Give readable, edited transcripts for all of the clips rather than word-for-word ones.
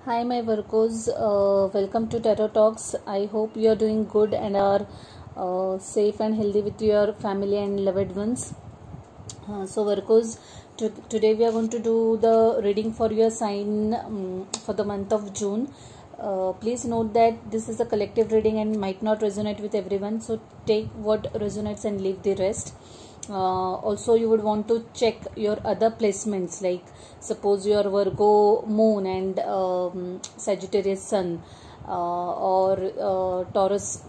Hi, my Virgos. Welcome to Tarot Talks. I hope you are doing good and are safe and healthy with your family and loved ones. Virgos, today we are going to do the reading for your sign for the month of June. Please note that this is a collective reading and might not resonate with everyone. So take what resonates and leave the rest. Also, you would want to check your other placements, like suppose your Virgo moon and Sagittarius sun or Taurus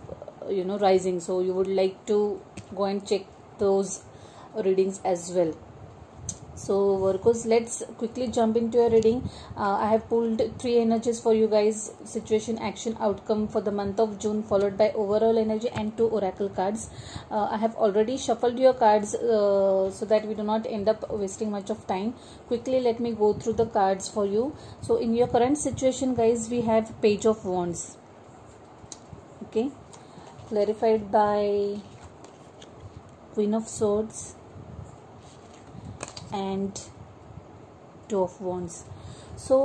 rising, so you would like to go and check those readings as well. So Virgos, let's quickly jump into a reading. I have pulled 3 energies for you guys: situation, action, outcome for the month of June, followed by overall energy and 2 oracle cards. I have already shuffled your cards so that we do not end up wasting much of time. Quickly let me go through the cards for you. So in your current situation, guys, we have Page of Wands, okay, clarified by Queen of Swords and 2 of Wands. So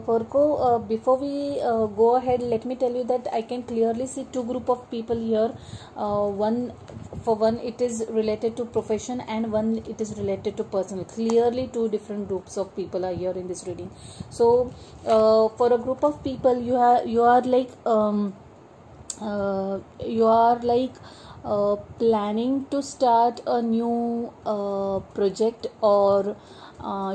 Virgo, before we go ahead, let me tell you that I can clearly see 2 group of people here. One it is related to profession and one it is related to personal. Clearly 2 different groups of people are here in this reading. So for a group of people, you are like planning to start a new project, or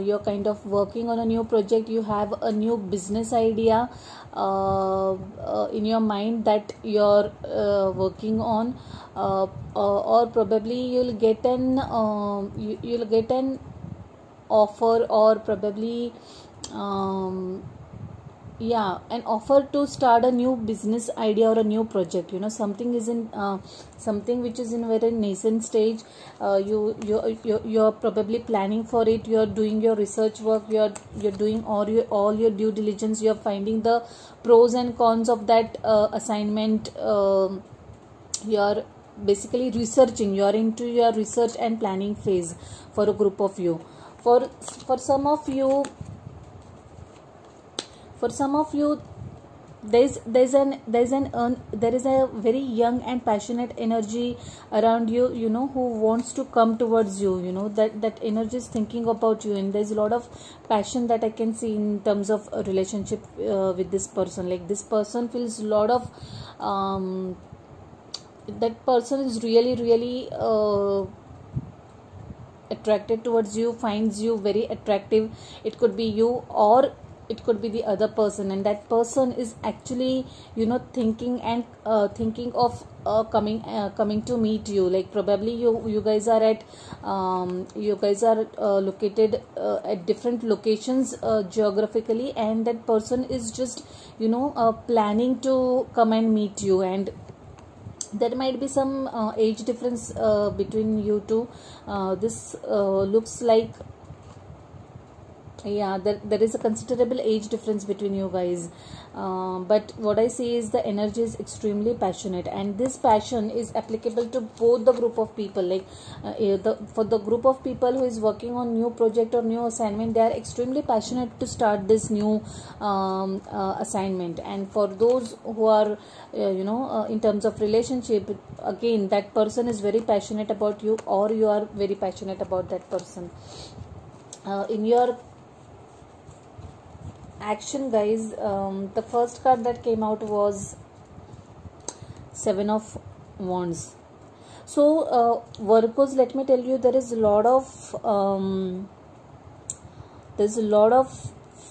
you're kind of working on a new project. You have a new business idea in your mind that you're working on, or probably you'll get an offer, or probably an offer to start a new business idea or a new project. Something is in something which is in very nascent stage. You're probably planning for it. You're doing your research work. You're doing all your due diligence. You're finding the pros and cons of that assignment. You're basically researching. You're into your research and planning phase for a group of you. For some of you, there is a very young and passionate energy around you, who wants to come towards you. That energy is thinking about you, and there's a lot of passion that I can see in terms of a relationship with this person. Like, this person feels a lot of that person is really attracted towards you, finds you very attractive. It could be you, or it could be the other person, and that person is actually thinking of coming to meet you. Like, probably you guys are located at different locations geographically, and that person is just planning to come and meet you. And there might be some age difference between you two. This looks like, there is a considerable age difference between you guys, but what I see is the energy is extremely passionate, and this passion is applicable to both the group of people. Like, for the group of people who is working on new project or new assignment, they are extremely passionate to start this new assignment. And for those who are in terms of relationship, again, that person is very passionate about you, or you are very passionate about that person. In your action, guys, the first card that came out was 7 of Wands. So Virgos, let me tell you, there is a lot of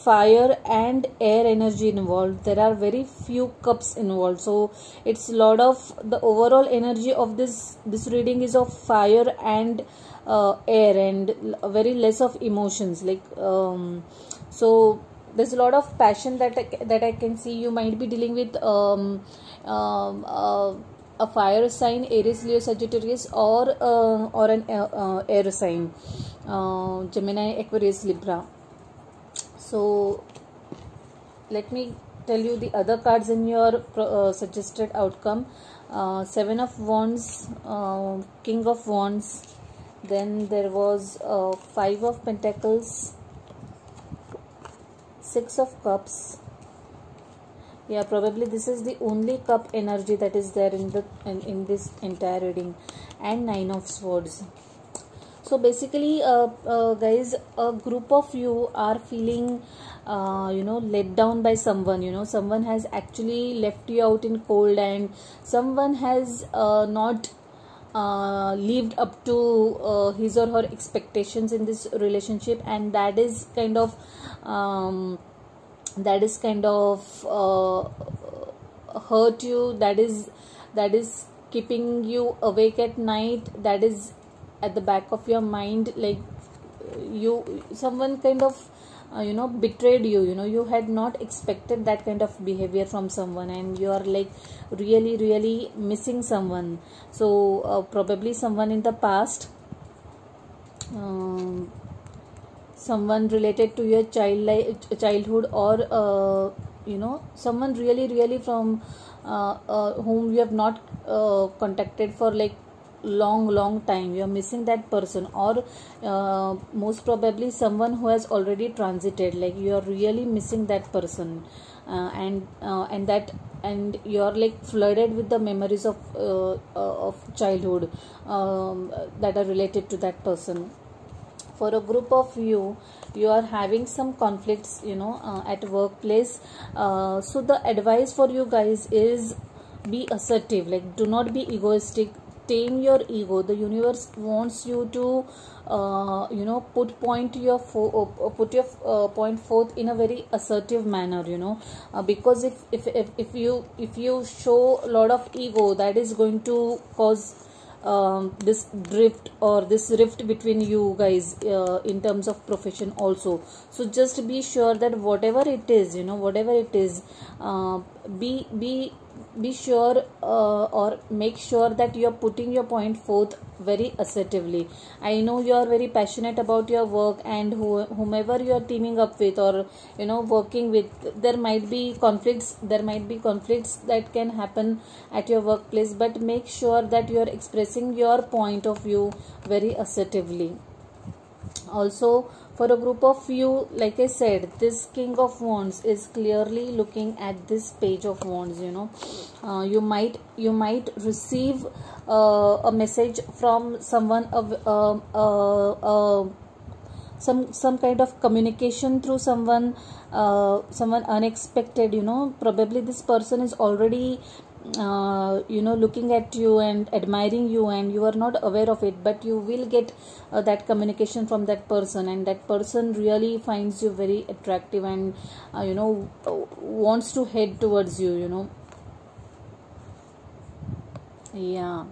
fire and air energy involved. There are very few cups involved, so it's a lot of the overall energy of this reading is of fire and air, and very less of emotions. Like, so there's a lot of passion that I can see. You might be dealing with a fire sign, Aries, Leo, Sagittarius, or an air sign, Gemini, Aquarius, Libra. So let me tell you the other cards in your suggested outcome. 7 of Wands, King of Wands, then there was 5 of Pentacles, 6 of Cups, Yeah, probably this is the only cup energy that is there in the in this entire reading. And Nine of Swords. So basically, guys, a group of you are feeling let down by someone. Someone has actually left you out in cold, and someone has not lived up to his or her expectations in this relationship, and that is kind of hurt you, that is keeping you awake at night, that is at the back of your mind, like someone kind of betrayed you. You had not expected that kind of behavior from someone, and you are like really really missing someone. So probably someone in the past, someone related to your childhood, or someone really really from whom you have not contacted for like long time. You are missing that person, or most probably someone who has already transited, like you are really missing that person, and you are like flooded with the memories of childhood that are related to that person. For a group of you are having some conflicts at workplace. So the advice for you guys is be assertive, like do not be egoistic, tame your ego. The universe wants you to put your point forth in a very assertive manner, because if you show a lot of ego, that is going to cause this drift or this rift between you guys in terms of profession also. So just be sure that whatever it is, be sure or make sure that you are putting your point forth very assertively. I know you are very passionate about your work, and whomever you are teaming up with or working with, there might be conflicts that can happen at your workplace, but make sure that you are expressing your point of view very assertively. Also, for a group of you, like I said, this King of Wands is clearly looking at this Page of Wands. You might receive a message from someone of some kind of communication through someone unexpected. Probably this person is already looking at you and admiring you, and you are not aware of it, but you will get that communication from that person, and that person really finds you very attractive and wants to head towards you. Yeah,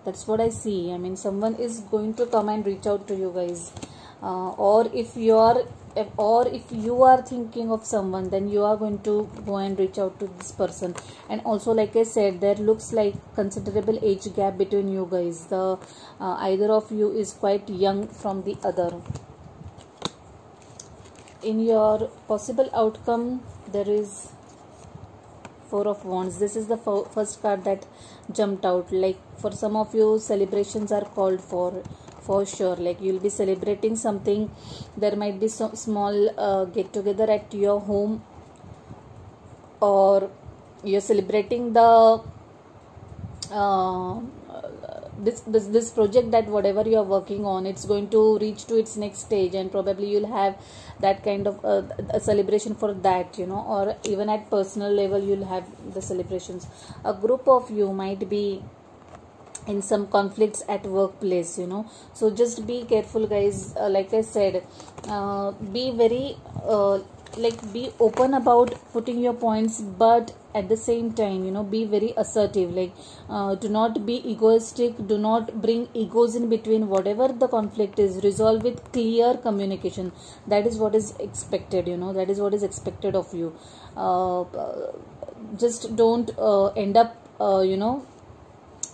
that's what I see. I mean, someone is going to come and reach out to you guys, or if you are thinking of someone, then you are going to go and reach out to this person. And also, like I said, there looks like considerable age gap between you guys. The either of you is quite young from the other. In your possible outcome, there is Four of Wands. This is the first card that jumped out. Like for some of you, celebrations are called for sure. Like you'll be celebrating something. There might be some small get together at your home, or you're celebrating the this project, that whatever you are working on, it's going to reach to its next stage, and probably you'll have that kind of a celebration for that, or even at personal level you'll have the celebrations. A group of you might be in some conflicts at workplace, so just be careful, guys. Like I said, be very be open about putting your points, but at the same time, be very assertive. Like do not be egoistic, do not bring egos in between. Whatever the conflict is, resolve with clear communication. That is what is expected, that is what is expected of you. Just don't end up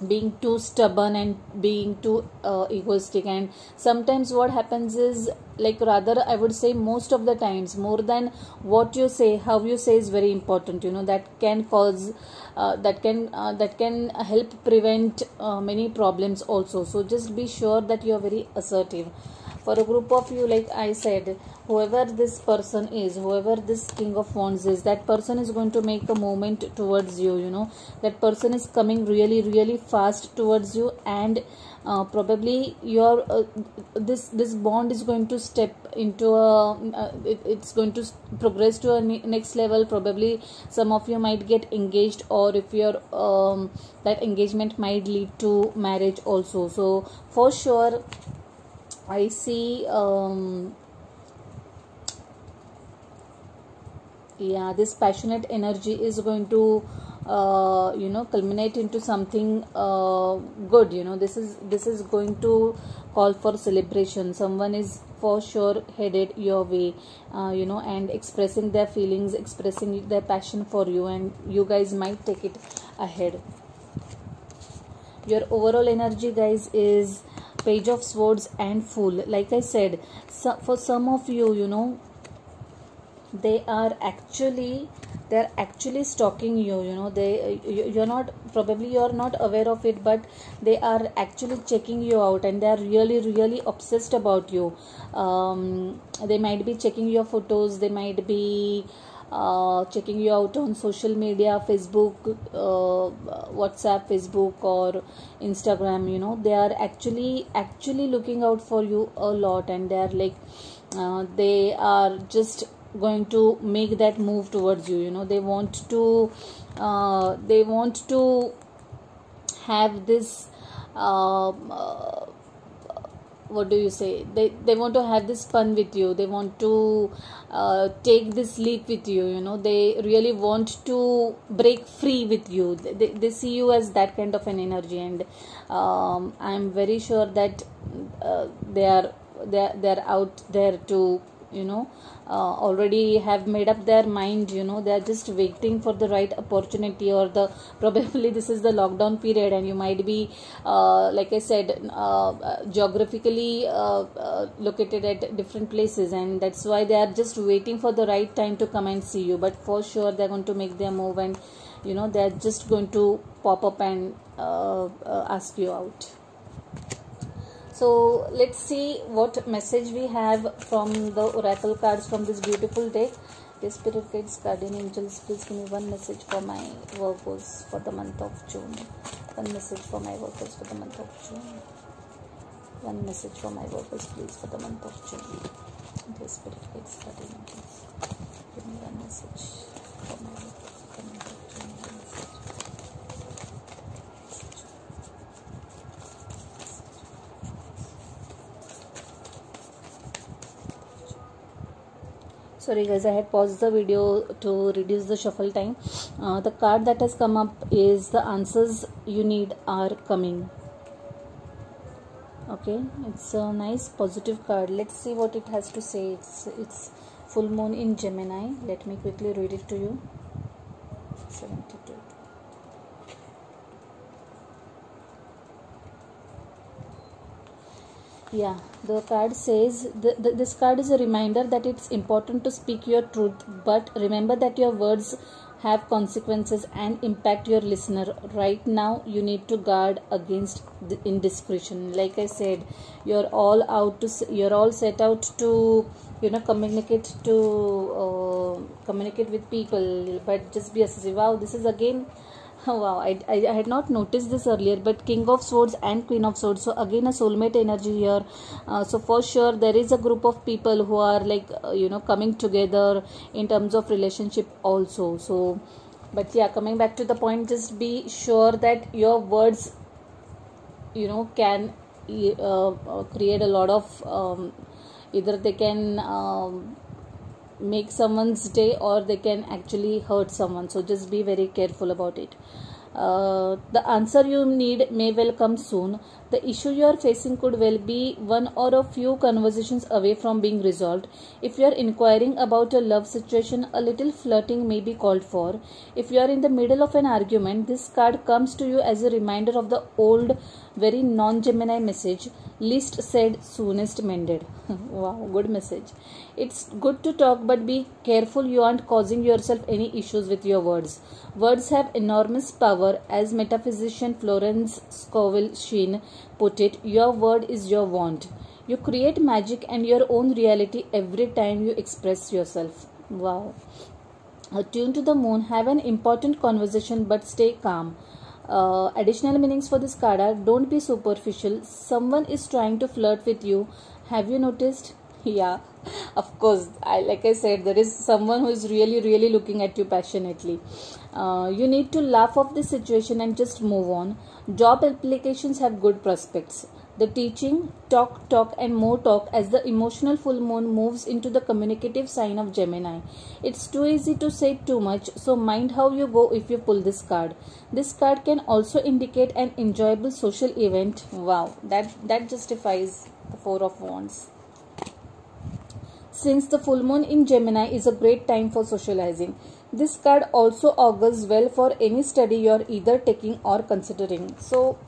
being too stubborn and being too egoistic. And sometimes what happens is, like, rather I would say most of the times, more than what you say, how you say is very important. That can cause that can help prevent many problems also. So just be sure that you are very assertive. For a group of you, like I said, whoever this person is, whoever this King of Wands is, that person is going to make a movement towards you. You know, that person is coming really, really fast towards you, and probably your this bond is going to step into it's going to progress to a next level. Probably some of you might get engaged, or if you're that engagement might lead to marriage also. So for sure I see yeah, this passionate energy is going to you know, culminate into something good. You know, this is going to call for celebration. Someone is for sure headed your way, you know, and expressing their feelings, expressing their passion for you, and you guys might take it ahead. Your overall energy, guys, is Page of Swords and Fool. Like I said, for some of you, you know, they're actually stalking you. You know, you're not aware of it, but they are actually checking you out, and they are really obsessed about you. They might be checking your photos, they might be checking you out on social media, Facebook, WhatsApp, Facebook, or Instagram. You know, they are actually looking out for you a lot, and they are like they are just going to make that move towards you. You know, they want to have this what do you say, they want to have this fun with you. They want to take this leap with you. You know, they really want to break free with you. They see you as that kind of an energy, and I'm very sure that they're out there to, you know, already have made up their mind. You know, they are just waiting for the right opportunity, or probably this is the lockdown period, and you might be like I said, geographically located at different places, and that's why they are just waiting for the right time to come and see you. But for sure they're going to make their move, and you know, they're just going to pop up and ask you out. So let's see what message we have from the oracle cards from this beautiful deck. The spirit guides, guardian angels, please give me one message for my workers for the month of June. One message for my workers for the month of June. One message for my workers, please, for the month of June. The spirit guides, guardian angels, give me one message for my workers for the month of June. Sorry guys, I had paused the video to reduce the shuffle time. The card that has come up is the answers you need are coming. Okay, it's a nice positive card. Let's see what it has to say. It's full moon in Gemini. Let me quickly read it to you. 72. Yeah, the card says this card is a reminder that it's important to speak your truth, but remember that your words have consequences and impact your listener. Right now you need to guard against the indiscretion. Like I said, you're all set out to, you know, communicate with people, but just be associative. Wow, this is again, oh wow, I had not noticed this earlier, but King of Swords and Queen of Swords. So again a soulmate energy here. So for sure there is a group of people who are like you know, coming together in terms of relationship also. So but yeah, coming back to the point, just be sure that your words, you know, can create a lot of either they can make someone's day, or they can actually hurt someone. So just be very careful about it. The answer you need may well come soon. The issue you are facing could well be one or a few conversations away from being resolved. If you are inquiring about a love situation, a little flirting may be called for. If you are in the middle of an argument, this card comes to you as a reminder of the old, very non-Gemini message, least said, soonest mended. Wow, good message. It's good to talk, but be careful you aren't causing yourself any issues with your words. Words have enormous power. As metaphysician Florence Scovel Sheen put it, your word is your wand. You create magic and your own reality every time you express yourself. Wow. Attune to the moon, have an important conversation but stay calm. Additional meanings for this card are: don't be superficial, someone is trying to flirt with you. Have you noticed? Yeah, of course. Like I said, there is someone who is really looking at you passionately. You need to laugh off this situation and just move on. Job applications have good prospects. The teaching, talk and more talk as the emotional full moon moves into the communicative sign of Gemini. It's too easy to say too much, so mind how you go if you pull this card. This card can also indicate an enjoyable social event. Wow, that justifies the Four of Wands. Since the full moon in Gemini is a great time for socializing, this card also augurs well for any study you are either taking or considering. So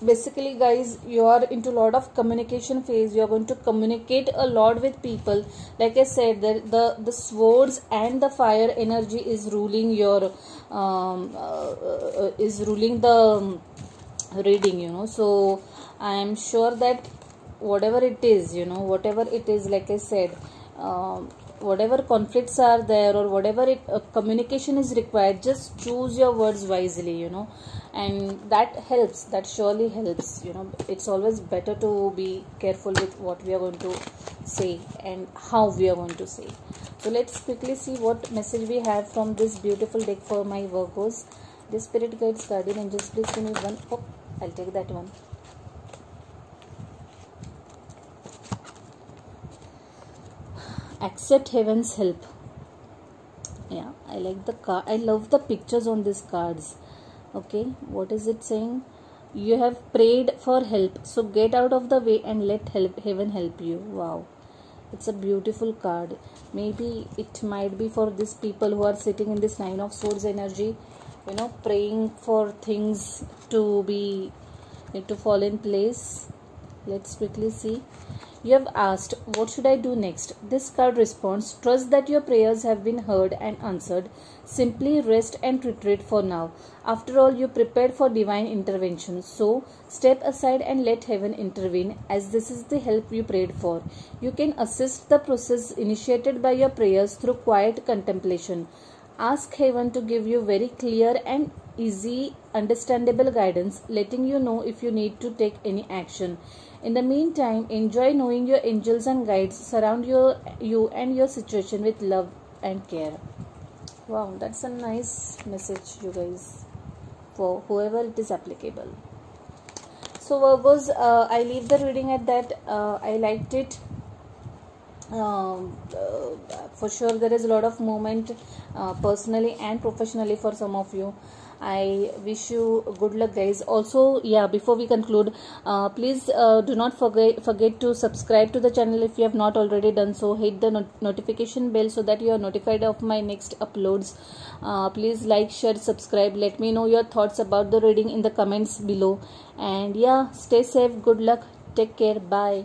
basically guys, you are into a lot of communication phase. You are going to communicate a lot with people. Like I said, the swords and the fire energy is ruling your reading, so I am sure that whatever it is, like I said, whatever conflicts are there or whatever communication is required, just choose your words wisely, and that helps, that surely helps. It's always better to be careful with what we are going to say and how we are going to say. So let's quickly see what message we have from this beautiful deck for my Virgos. The spirit guides, guardian angels, please give me one. Oh, I'll take that one. Accept heaven's help. Yeah, I like the card. I love the pictures on these cards. Okay, what is it saying? You have prayed for help, so get out of the way and let heaven help you. Wow, it's a beautiful card. Maybe it might be for these people who are sitting in this Nine of Swords energy, praying for things to fall in place. Let's quickly see. You have asked, what should I do next? This card responds, trust that your prayers have been heard and answered. Simply rest and retreat for now. After all, you prepared for divine intervention. So, step aside and let heaven intervene, as this is the help you prayed for. You can assist the process initiated by your prayers through quiet contemplation. Ask heaven to give you very clear and easy, understandable guidance, letting you know if you need to take any action. In the meantime, enjoy knowing your angels and guides surround you and your situation with love and care. Wow, that's a nice message, you guys, for whoever it is applicable. So Virgos, I leave the reading at that. I liked it. For sure there is a lot of movement personally and professionally for some of you. I wish you good luck, guys. Also, yeah, before we conclude, please do not forget to subscribe to the channel if you have not already done so. Hit the notification bell so that you are notified of my next uploads. Please like, share, subscribe. Let me know your thoughts about the reading in the comments below. And yeah, stay safe, good luck, take care, bye.